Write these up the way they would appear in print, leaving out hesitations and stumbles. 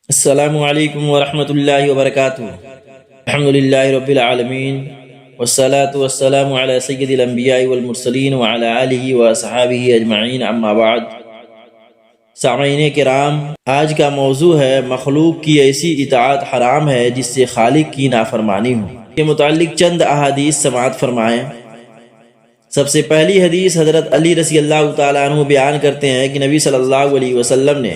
السلام علیکم ورحمۃ اللہ وبرکاتہ۔ الحمد للہ رب العالمین والصلاة والسلام علی سید الانبیاء والمرسلین وعلی آلہ وصحابہ اجمعین، اما بعد۔ سامعین کرام، آج کا موضوع ہے مخلوق کی ایسی اطاعت حرام ہے جس سے خالق کی نافرمانی ہو کے متعلق چند احادیث سماعت فرمائیں۔ سب سے پہلی حدیث حضرت علی رضی اللہ تعالیٰ عنہ بیان کرتے ہیں کہ نبی صلی اللہ علیہ وسلم نے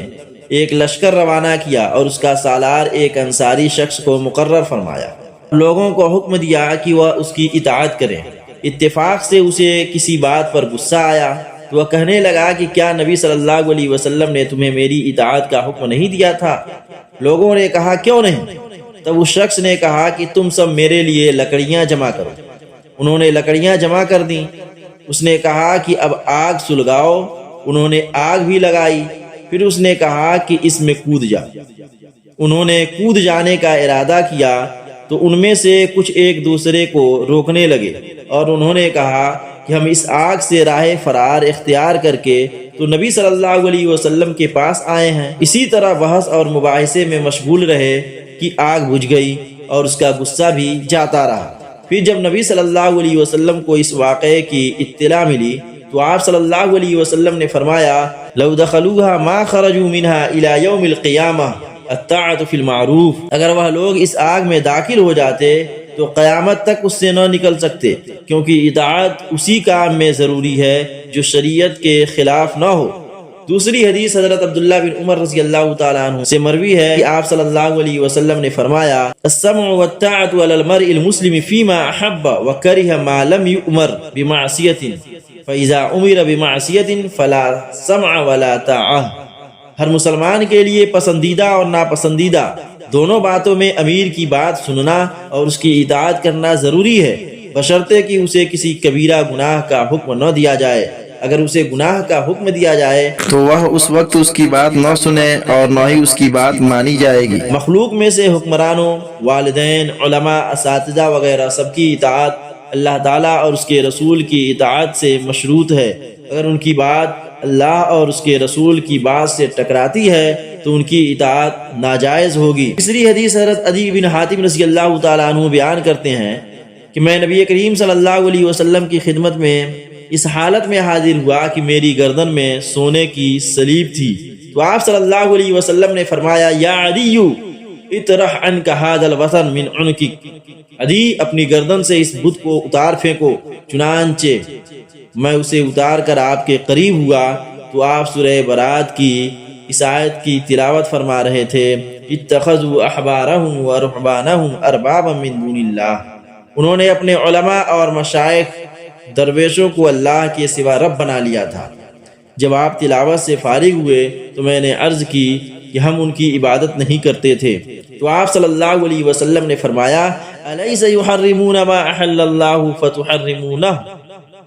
ایک لشکر روانہ کیا اور اس کا سالار ایک انصاری شخص کو مقرر فرمایا۔ لوگوں کو حکم دیا کہ وہ اس کی اطاعت کریں۔ اتفاق سے اسے کسی بات پر غصہ آیا تو وہ کہنے لگا کہ کیا نبی صلی اللہ علیہ وسلم نے تمہیں میری اطاعت کا حکم نہیں دیا تھا؟ لوگوں نے کہا کیوں نہیں؟ تب اس شخص نے کہا کہ تم سب میرے لیے لکڑیاں جمع کرو۔ انہوں نے لکڑیاں جمع کر دیں۔ اس نے کہا کہ اب آگ سلگاؤ۔ انہوں نے آگ بھی لگائی۔ پھر اس نے کہا کہ اس میں کود جا۔ انہوں نے کود جانے کا ارادہ کیا تو ان میں سے کچھ ایک دوسرے کو روکنے لگے اور انہوں نے کہا کہ ہم اس آگ سے راہ فرار اختیار کر کے تو نبی صلی اللہ علیہ وسلم کے پاس آئے ہیں۔ اسی طرح بحث اور مباحثے میں مشغول رہے کہ آگ بجھ گئی اور اس کا غصہ بھی جاتا رہا۔ پھر جب نبی صلی اللہ علیہ وسلم کو اس واقعے کی اطلاع ملی تو آپ صلی اللہ علیہ وسلم نے فرمایا لو دخلوها ما خرجوا منها الى يوم القیامہ الطاعۃ فی المعروف۔ اگر وہ لوگ اس آگ میں داخل ہو جاتے تو قیامت تک اس سے نہ نکل سکتے، کیونکہ اطاعت اسی کام میں ضروری ہے جو شریعت کے خلاف نہ ہو۔ دوسری حدیث حضرت عبداللہ بن عمر رضی اللہ تعالیٰ عنہ سے مروی ہے کہ آپ صلی اللہ علیہ وسلم نے فرمایا السمع والطاعۃ علی المرء المسلم فیما احب وکرہ ما لم یؤمر بمعصیۃ فَإِذَا أُمِرَ بِمَعْصِيَةٍ فَلَا سَمْعَ وَلَا طَاعَةَ۔ ہر مسلمان کے لیے پسندیدہ اور ناپسندیدہ دونوں باتوں میں امیر کی بات سننا اور اس کی اطاعت کرنا ضروری ہے، بشرطے کہ اسے کسی کبیرہ گناہ کا حکم نہ دیا جائے۔ اگر اسے گناہ کا حکم دیا جائے تو وہ اس وقت اس کی بات نہ سنے اور نہ ہی اس کی بات مانی جائے گی۔ مخلوق میں سے حکمرانوں، والدین، علماء، اساتذہ وغیرہ سب کی اطاعت اللہ تعالیٰ اور اس کے رسول کی اطاعت سے مشروط ہے۔ اگر ان کی بات اللہ اور اس کے رسول کی بات سے ٹکراتی ہے تو ان کی اطاعت ناجائز ہوگی۔ تیسری حدیث حضرت عدی بن حاتم رضی اللہ تعالیٰ عنہ بیان کرتے ہیں کہ میں نبی کریم صلی اللہ علیہ وسلم کی خدمت میں اس حالت میں حاضر ہوا کہ میری گردن میں سونے کی سلیب تھی، تو آپ صلی اللہ علیہ وسلم نے فرمایا یا عدی اطرح عنک ھذا الوطن من عنقک، عدی اپنی گردن سے اس بت کو اتار پھینکو۔ چنانچہ میں اسے اتار کر آپ کے قریب ہوا تو آپ سورہ برات کی اس آیت کی تلاوت فرما رہے تھے اتخذوا احبارهم ورهبانهم اربابا من دون اللہ۔ انہوں نے اپنے علماء اور مشائخ درویشوں کو اللہ کے سوا رب بنا لیا تھا۔ جب آپ تلاوت سے فارغ ہوئے تو میں نے عرض کی کہ ہم ان کی عبادت نہیں کرتے تھے، تو آپ صلی اللہ علیہ وسلم نے فرمایا الیس یحرمون ما احل اللہ فتحرمونہ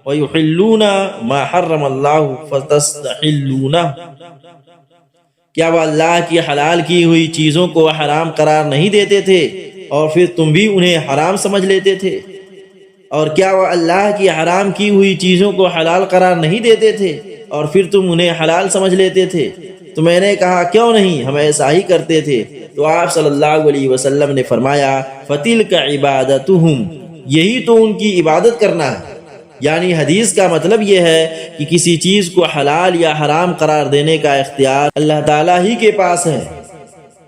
ویحلون ما حرم اللہ فتستحلونہ۔ کیا وہ اللہ کی حلال کی ہوئی چیزوں کو حرام قرار نہیں دیتے تھے اور پھر تم بھی انہیں حرام سمجھ لیتے تھے؟ اور کیا وہ اللہ کی حرام کی ہوئی چیزوں کو حلال قرار نہیں دیتے تھے اور پھر تم انہیں حلال سمجھ لیتے تھے؟ تو میں نے کہا کیوں نہیں، ہم ایسا ہی کرتے تھے۔ تو آپ صلی اللہ علیہ وسلم نے فرمایا فَتِلْكَ عِبَادَتُهُمْ، یہی تو ان کی عبادت کرنا ہے۔ یعنی حدیث کا مطلب یہ ہے کہ کسی چیز کو حلال یا حرام قرار دینے کا اختیار اللہ تعالیٰ ہی کے پاس ہے،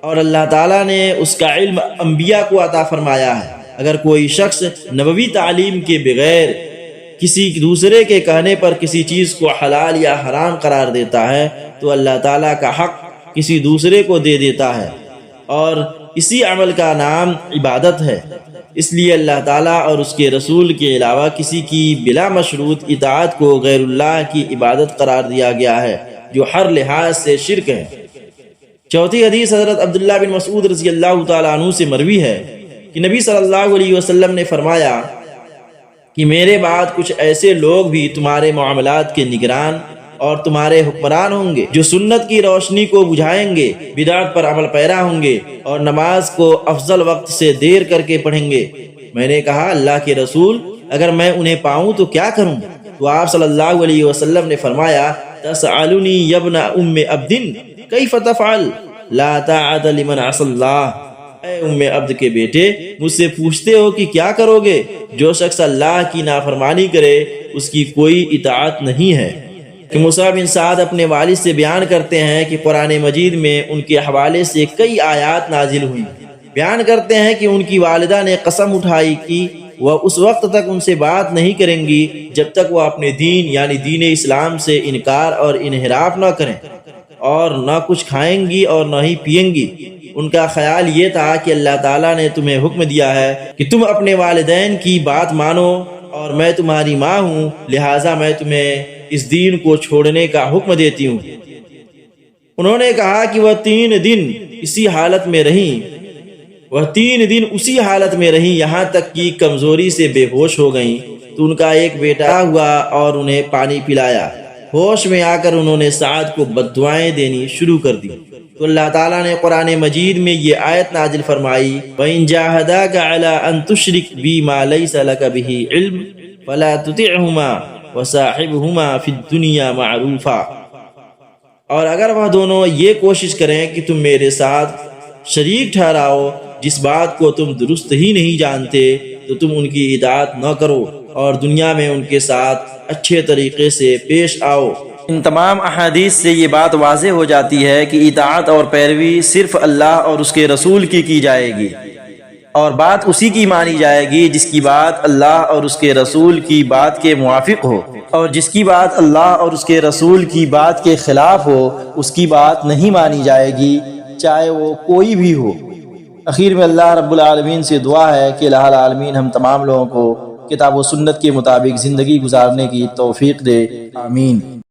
اور اللہ تعالیٰ نے اس کا علم انبیاء کو عطا فرمایا ہے۔ اگر کوئی شخص نبوی تعلیم کے بغیر کسی دوسرے کے کہنے پر کسی چیز کو حلال یا حرام قرار دیتا ہے تو اللہ تعالیٰ کا حق کسی دوسرے کو دے دیتا ہے، اور اسی عمل کا نام عبادت ہے۔ اس لیے اللہ تعالیٰ اور اس کے رسول کے علاوہ کسی کی بلا مشروط اطاعت کو غیر اللہ کی عبادت قرار دیا گیا ہے، جو ہر لحاظ سے شرک ہے۔ چوتھی حدیث حضرت عبداللہ بن مسعود رضی اللہ تعالیٰ عنہ سے مروی ہے کہ نبی صلی اللہ علیہ وسلم نے فرمایا کہ میرے بعد کچھ ایسے لوگ بھی تمہارے معاملات کے نگران اور تمہارے حکمران ہوں گے جو سنت کی روشنی کو بجھائیں گے، بدعت پر عمل پیرا ہوں گے اور نماز کو افضل وقت سے دیر کر کے پڑھیں گے۔ میں نے کہا اللہ کے رسول، اگر میں انہیں پاؤں تو کیا کروں؟ تو آپ صلی اللہ علیہ وسلم نے فرمایا تسألنی یا ابن ام عبد کیف تفعل، لا طاعت لمن عصى اللہ، اے ام عبد کے بیٹے، مجھ سے پوچھتے ہو کہ کیا کرو گے؟ جو شخص اللہ کی نافرمانی کرے اس کی کوئی اطاعت نہیں ہے۔ کہ موسیٰ بن سعد اپنے والد سے بیان کرتے ہیں کہ قرآن مجید میں ان کے حوالے سے کئی آیات نازل ہوئی۔ بیان کرتے ہیں کہ ان کی والدہ نے قسم اٹھائی کہ وہ اس وقت تک ان سے بات نہیں کریں گی جب تک وہ اپنے دین یعنی دین اسلام سے انکار اور انحراف نہ کریں، اور نہ کچھ کھائیں گی اور نہ ہی پئیں گی۔ ان کا خیال یہ تھا کہ اللہ تعالیٰ نے تمہیں حکم دیا ہے کہ تم اپنے والدین کی بات مانو، اور میں تمہاری ماں ہوں، لہٰذا میں تمہیں اس دین کو چھوڑنے کا حکم دیتی ہوں۔ انہوں نے کہا کہ وہ 3 دن اسی حالت میں رہیں یہاں تک کہ کمزوری سے بے ہوش ہو گئیں، تو ان کا ایک بیٹا ہوا اور انہیں پانی پلایا۔ ہوش میں آ کر انہوں نے سعد کو بددعائیں دینی شروع کر دی، تو اللہ تعالیٰ نے قرآن مجید میں یہ آیت نازل فرمائی، وَإِن جَاهَدَاكَ عَلَىٰ أَن تُشْرِكْ بِي مَا لَيْسَ لَكَ بِهِ عِلْمٌ فَلَا تُطِعْهُمَا وَصَاحِبْهُمَا فِي الدُّنْيَا مَعْرُوفًا، اور اگر وہ دونوں یہ کوشش کریں کہ تم میرے ساتھ شریک ٹھہراؤ جس بات کو تم درست ہی نہیں جانتے، تو تم ان کی اطاعت نہ کرو اور دنیا میں ان کے ساتھ اچھے طریقے سے پیش آؤ۔ ان تمام احادیث سے یہ بات واضح ہو جاتی ہے کہ اطاعت اور پیروی صرف اللہ اور اس کے رسول کی جائے گی، اور بات اسی کی مانی جائے گی جس کی بات اللہ اور اس کے رسول کی بات کے موافق ہو، اور جس کی بات اللہ اور اس کے رسول کی بات کے خلاف ہو اس کی بات نہیں مانی جائے گی، چاہے وہ کوئی بھی ہو۔ اخیر میں اللہ رب العالمین سے دعا ہے کہ الہ العالمین ہم تمام لوگوں کو کتاب و سنت کے مطابق زندگی گزارنے کی توفیق دے، آمین۔